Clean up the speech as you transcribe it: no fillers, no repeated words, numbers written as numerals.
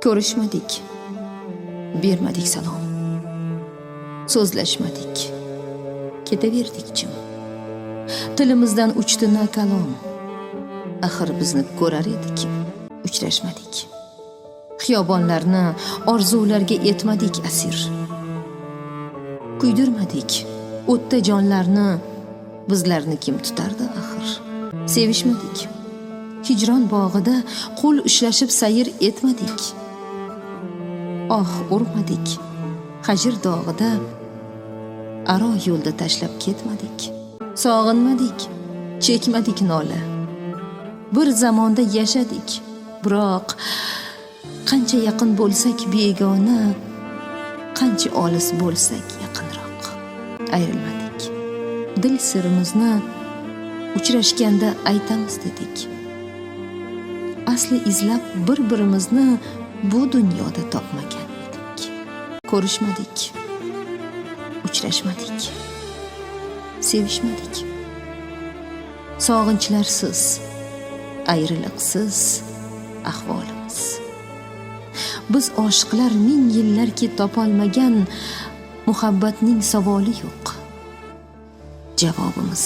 Ko'rishmadik, bermadik salom. So'zlashmadik, ketaverdik jim. Tilimizdan uchdi na kalom. Axir bizni ko'rar edik, uchrashmadik. Xiyobonlarni orzularga etmadik asir. Kuydirmadik o'tda jonlarni, bizlarni kim tutardi axir? Sevishmadik. Hijron bog'ida qo'l ushlashib sayr etmadik. Oh urmadik. Hajr dog'ida aro yo'lda tashlab ketmadik. Sog'inmadik, chekmadik nola. Bir zamonda yashadik, biroq qancha yaqin bo'lsak begona, qancha olis bo'lsak yaqinroq. Ayrilmadik. Dil sirimizni uchrashganda aytamiz dedik. Asli izlab bir-birimizni bu dunyoda topmagan edik. Ko'rishmadik, uchrashmadik, sevishmadik. Sog'inchlarsiz, ayriliqsiz ahvolimiz. Biz oshiqlar ming yillarki topolmagan muhabbatning savoli yo'q. Javobimiz